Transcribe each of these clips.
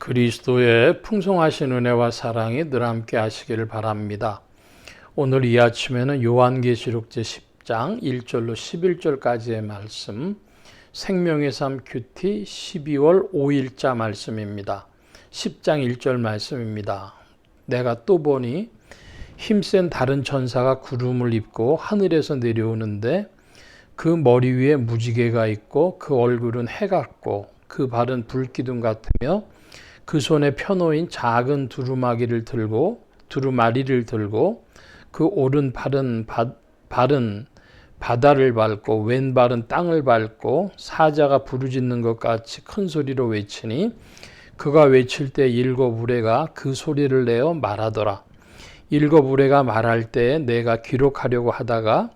그리스도의 풍성하신 은혜와 사랑이 늘 함께 하시기를 바랍니다. 오늘 이 아침에는 요한계시록 제10장 1절로 11절까지의 말씀, 생명의 삶 큐티 12월 5일자 말씀입니다. 10장 1절 말씀입니다. 내가 또 보니 힘센 다른 천사가 구름을 입고 하늘에서 내려오는데 그 머리 위에 무지개가 있고 그 얼굴은 해 같고 그 발은 불기둥 같으며 그 손에 펴놓인 작은 두루마리를 들고 그 오른발은 바다를 밟고 왼발은 땅을 밟고 사자가 부르짖는 것 같이 큰 소리로 외치니 그가 외칠 때 일곱 우레가 그 소리를 내어 말하더라. 일곱 우레가 말할 때 내가 기록하려고 하다가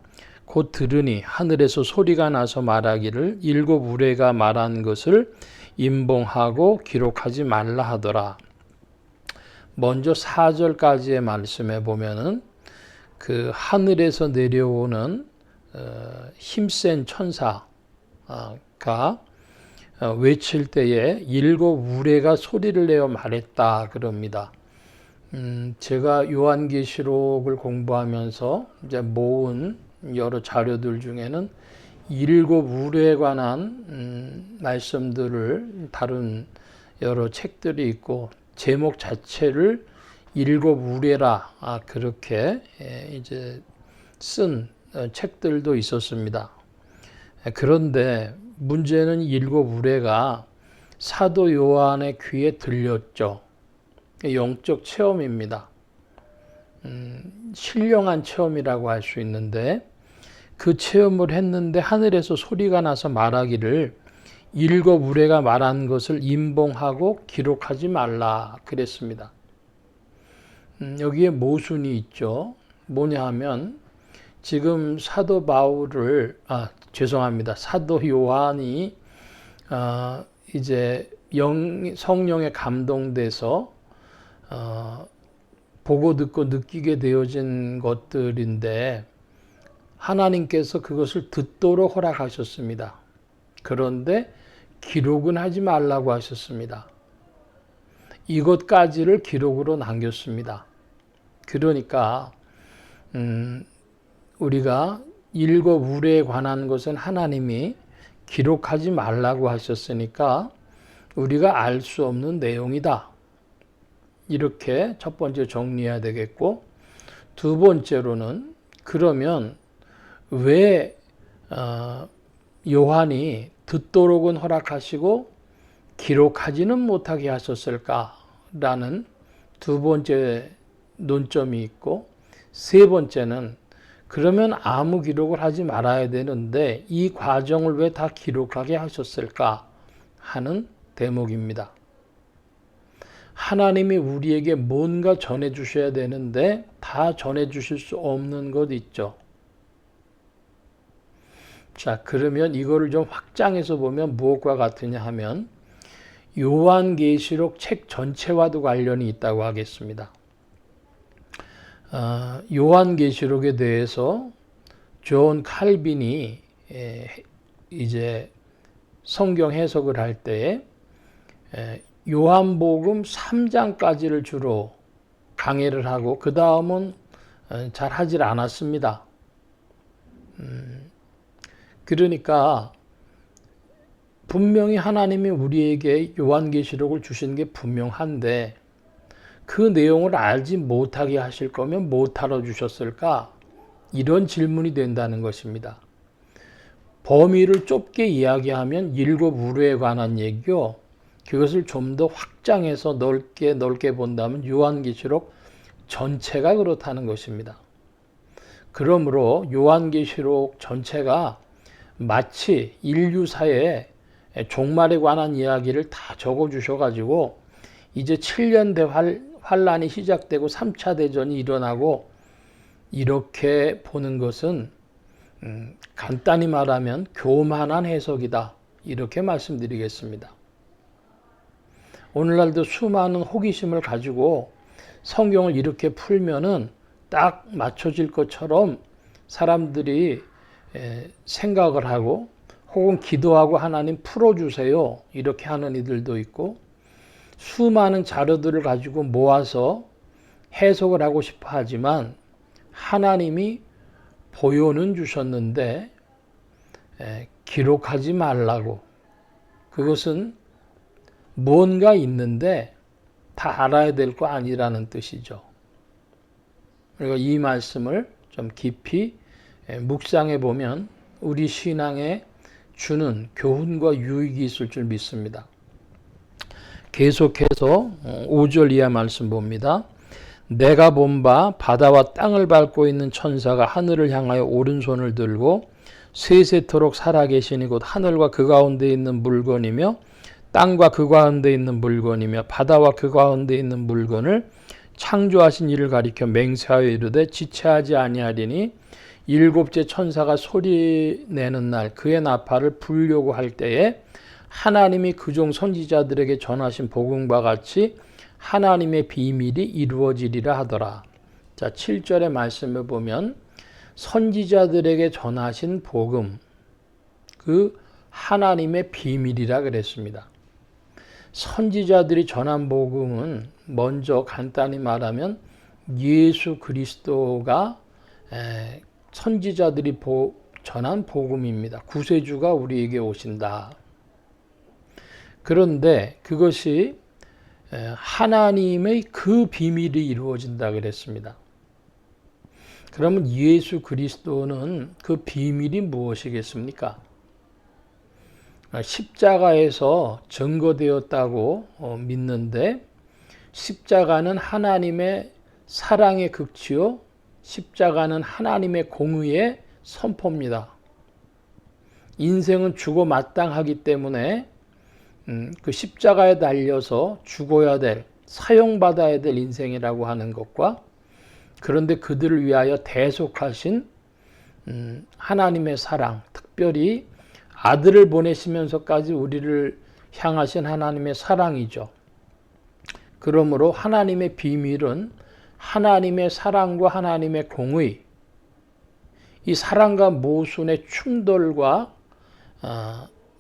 곧 들으니 하늘에서 소리가 나서 말하기를 일곱 우레가 말한 것을 임봉하고 기록하지 말라 하더라. 먼저 4절까지의 말씀에 보면은 그 하늘에서 내려오는 힘센 천사가 외칠 때에 일곱 우레가 소리를 내어 말했다 그럽니다. 제가 요한계시록을 공부하면서 이제 모은 여러 자료들 중에는 일곱 우레에 관한 말씀들을 다룬 여러 책들이 있고 제목 자체를 일곱 우레라 그렇게 이제 쓴 책들도 있었습니다. 그런데 문제는 일곱 우레가 사도 요한의 귀에 들렸죠. 영적 체험입니다. 신령한 체험이라고 할 수 있는데 그 체험을 했는데 하늘에서 소리가 나서 말하기를 일곱 우레가 말한 것을 임봉하고 기록하지 말라 그랬습니다. 여기에 모순이 있죠. 뭐냐 하면 지금 사도 요한이 이제 성령에 감동돼서 보고 듣고 느끼게 되어진 것들인데 하나님께서 그것을 듣도록 허락하셨습니다. 그런데 기록은 하지 말라고 하셨습니다. 이것까지를 기록으로 남겼습니다. 그러니까 우리가 일곱 우레에 관한 것은 하나님이 기록하지 말라고 하셨으니까 우리가 알 수 없는 내용이다. 이렇게 첫 번째 정리해야 되겠고, 두 번째로는 그러면 왜 요한이 듣도록은 허락하시고 기록하지는 못하게 하셨을까라는 두 번째 논점이 있고, 세 번째는 그러면 아무 기록을 하지 말아야 되는데 이 과정을 왜 다 기록하게 하셨을까 하는 대목입니다. 하나님이 우리에게 뭔가 전해주셔야 되는데 다 전해주실 수 없는 것 있죠. 자, 그러면 이거를 좀 확장해서 보면 무엇과 같으냐 하면 요한계시록 책 전체와도 관련이 있다고 하겠습니다. 요한계시록에 대해서 존 칼빈이 이제 성경 해석을 할 때에 요한복음 3장까지를 주로 강해를 하고 그 다음은 잘 하질 않았습니다. 그러니까 분명히 하나님이 우리에게 요한계시록을 주신 게 분명한데 그 내용을 알지 못하게 하실 거면 못하러 주셨을까? 이런 질문이 된다는 것입니다. 범위를 좁게 이야기하면 일곱 우레에 관한 얘기요. 그것을 좀 더 확장해서 넓게 본다면 요한계시록 전체가 그렇다는 것입니다. 그러므로 요한계시록 전체가 마치 인류사의 종말에 관한 이야기를 다 적어주셔가지고 이제 7년 대환란이 시작되고 3차 대전이 일어나고 이렇게 보는 것은 간단히 말하면 교만한 해석이다. 이렇게 말씀드리겠습니다. 오늘날도 수많은 호기심을 가지고 성경을 이렇게 풀면은 딱 맞춰질 것처럼 사람들이 생각을 하고 혹은 기도하고 하나님 풀어주세요 이렇게 하는 이들도 있고, 수많은 자료들을 가지고 모아서 해석을 하고 싶어 하지만 하나님이 보여는 주셨는데 기록하지 말라고. 그것은 뭔가 있는데 다 알아야 될 거 아니라는 뜻이죠. 그리고 이 말씀을 좀 깊이 묵상해 보면 우리 신앙에 주는 교훈과 유익이 있을 줄 믿습니다. 계속해서 5절 이하 말씀 봅니다. 내가 본 바 바다와 땅을 밟고 있는 천사가 하늘을 향하여 오른손을 들고 세세토록 살아계시니 곧 하늘과 그 가운데 있는 물건이며 땅과 그 가운데 있는 물건이며 바다와 그 가운데 있는 물건을 창조하신 이를 가리켜 맹세하여 이르되 지체하지 아니하리니 일곱째 천사가 소리내는 날 그의 나팔을 불려고 할 때에 하나님이 그종 선지자들에게 전하신 복음과 같이 하나님의 비밀이 이루어지리라 하더라. 자, 7절의 말씀을 보면 선지자들에게 전하신 복음, 그 하나님의 비밀이라 그랬습니다. 선지자들이 전한 복음은 먼저 간단히 말하면 예수 그리스도가 선지자들이 전한 복음입니다. 구세주가 우리에게 오신다. 그런데 그것이 하나님의 그 비밀이 이루어진다 그랬습니다. 그러면 예수 그리스도는 그 비밀이 무엇이겠습니까? 십자가에서 증거되었다고 믿는데 십자가는 하나님의 사랑의 극치요, 십자가는 하나님의 공의의 선포입니다. 인생은 죽어 마땅하기 때문에 그 십자가에 달려서 죽어야 될, 사용받아야 될 인생이라고 하는 것과 그런데 그들을 위하여 대속하신 하나님의 사랑, 특별히 아들을 보내시면서까지 우리를 향하신 하나님의 사랑이죠. 그러므로 하나님의 비밀은 하나님의 사랑과 하나님의 공의, 이 사랑과 모순의 충돌과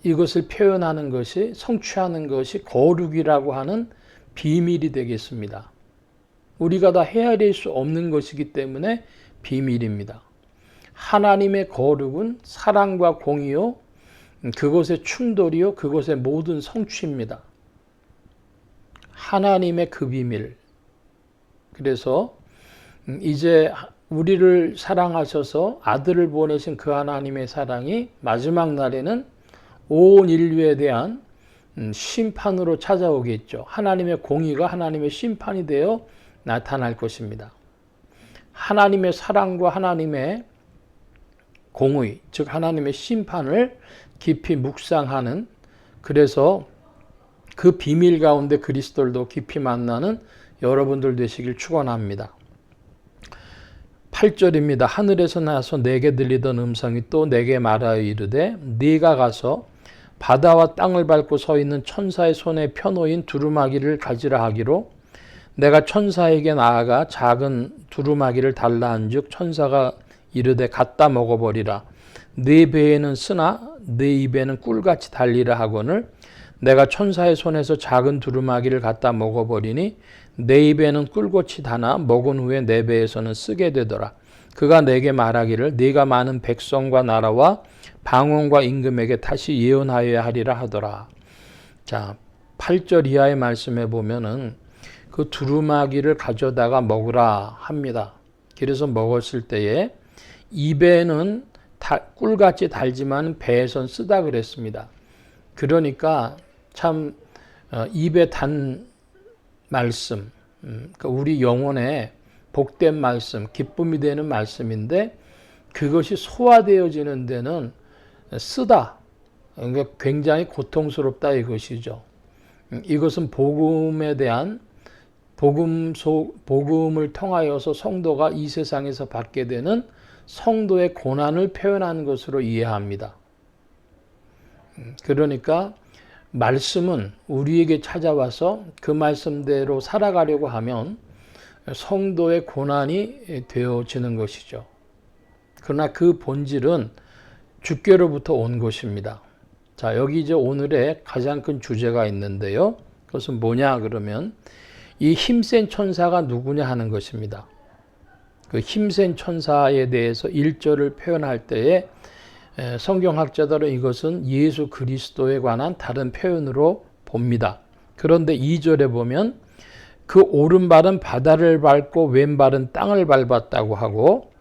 이것을 표현하는 것이, 성취하는 것이 거룩이라고 하는 비밀이 되겠습니다. 우리가 다 헤아릴 수 없는 것이기 때문에 비밀입니다. 하나님의 거룩은 사랑과 공의요, 그것의 충돌이요, 그것의 모든 성취입니다. 하나님의 그 비밀. 그래서 이제 우리를 사랑하셔서 아들을 보내신 그 하나님의 사랑이 마지막 날에는 온 인류에 대한 심판으로 찾아오겠죠. 하나님의 공의가 하나님의 심판이 되어 나타날 것입니다. 하나님의 사랑과 하나님의 공의, 즉 하나님의 심판을 깊이 묵상하는, 그래서 그 비밀 가운데 그리스도를 깊이 만나는 여러분들 되시길 축원합니다. 8절입니다. 하늘에서 나서 내게 들리던 음성이 또 내게 말하여 이르되 네가 가서 바다와 땅을 밟고 서 있는 천사의 손에 펴놓인 두루마기를 가지라 하기로, 내가 천사에게 나아가 작은 두루마기를 달라 한즉 천사가 이르되 갖다 먹어버리라. 네 배에는 쓰나 네 입에는 꿀같이 달리라 하거늘 내가 천사의 손에서 작은 두루마기를 갖다 먹어버리니 내 입에는 꿀같이 다나 먹은 후에 내 배에서는 쓰게 되더라. 그가 내게 말하기를 네가 많은 백성과 나라와 방언과 임금에게 다시 예언하여야 하리라 하더라. 자, 8절 이하의 말씀에 보면은 그 두루마기를 가져다가 먹으라 합니다. 그래서 먹었을 때에 입에는 꿀같이 달지만 배에선 쓰다 그랬습니다. 그러니까 참 입에 단 말씀, 그러니까 우리 영혼에 복된 말씀, 기쁨이 되는 말씀인데 그것이 소화되어지는 데는 쓰다, 그러니까 굉장히 고통스럽다 이것이죠. 이것은 복음에 대한 복음을 통하여서 성도가 이 세상에서 받게 되는 성도의 고난을 표현한 것으로 이해합니다. 그러니까 말씀은 우리에게 찾아와서 그 말씀대로 살아가려고 하면 성도의 고난이 되어지는 것이죠. 그러나 그 본질은 주께로부터 온 것입니다. 자, 여기 이제 오늘의 가장 큰 주제가 있는데요. 그것은 뭐냐 그러면 이 힘센 천사가 누구냐 하는 것입니다. 그 힘센 천사에 대해서 1절을 표현할 때에 성경학자들은 이것은 예수 그리스도에 관한 다른 표현으로 봅니다. 그런데 2절에 보면 그 오른발은 바다를 밟고 왼발은 땅을 밟았다고 하고,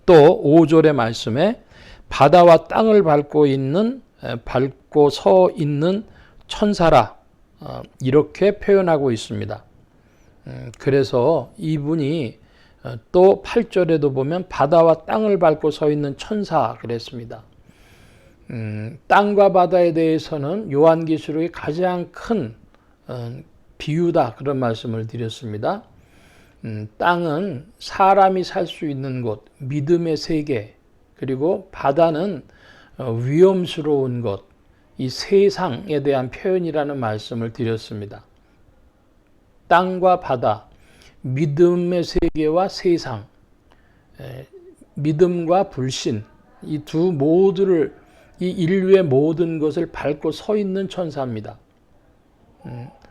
또 5절의 말씀에 바다와 땅을 밟고 서 있는 천사라 이렇게 표현하고 있습니다. 그래서 이분이 또 8절에도 보면 바다와 땅을 밟고 서 있는 천사 그랬습니다. 땅과 바다에 대해서는 요한계시록의 가장 큰 비유다 그런 말씀을 드렸습니다. 땅은 사람이 살 수 있는 곳, 믿음의 세계, 그리고 바다는 위험스러운 것, 이 세상에 대한 표현이라는 말씀을 드렸습니다. 땅과 바다, 믿음의 세계와 세상, 믿음과 불신, 이 두 모두를, 이 인류의 모든 것을 밟고 서 있는 천사입니다.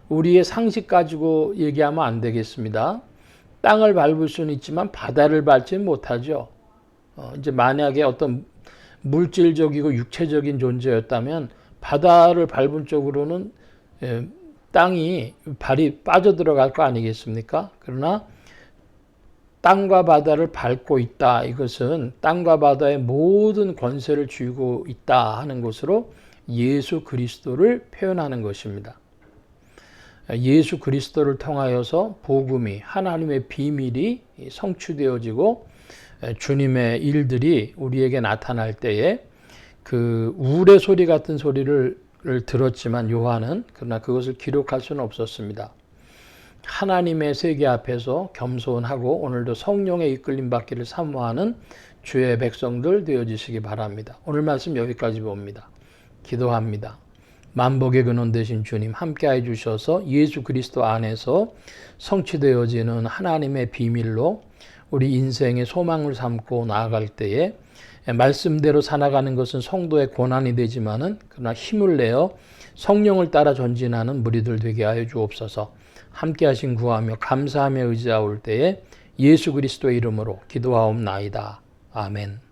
우리의 상식 가지고 얘기하면 안 되겠습니다. 땅을 밟을 수는 있지만 바다를 밟지 못하죠. 이제 만약에 어떤 물질적이고 육체적인 존재였다면 바다를 밟은 쪽으로는 땅이 발이 빠져들어갈 거 아니겠습니까? 그러나 땅과 바다를 밟고 있다. 이것은 땅과 바다의 모든 권세를 쥐고 있다 하는 것으로 예수 그리스도를 표현하는 것입니다. 예수 그리스도를 통하여서 복음이, 하나님의 비밀이 성취되어지고 주님의 일들이 우리에게 나타날 때에 그 우레 소리 같은 소리를 들었지만 요한은, 그러나 그것을 기록할 수는 없었습니다. 하나님의 세계 앞에서 겸손하고 오늘도 성령의 이끌림 받기를 사모하는 주의 백성들 되어주시기 바랍니다. 오늘 말씀 여기까지 봅니다. 기도합니다. 만복의 근원 되신 주님 함께해 주셔서 예수 그리스도 안에서 성취되어지는 하나님의 비밀로 우리 인생의 소망을 삼고 나아갈 때에 말씀대로 살아가는 것은 성도의 고난이 되지만은 그러나 힘을 내어 성령을 따라 전진하는 무리들 되게 하여 주옵소서. 함께 하신 구하며 감사하며 의지하올 때에 예수 그리스도의 이름으로 기도하옵나이다. 아멘.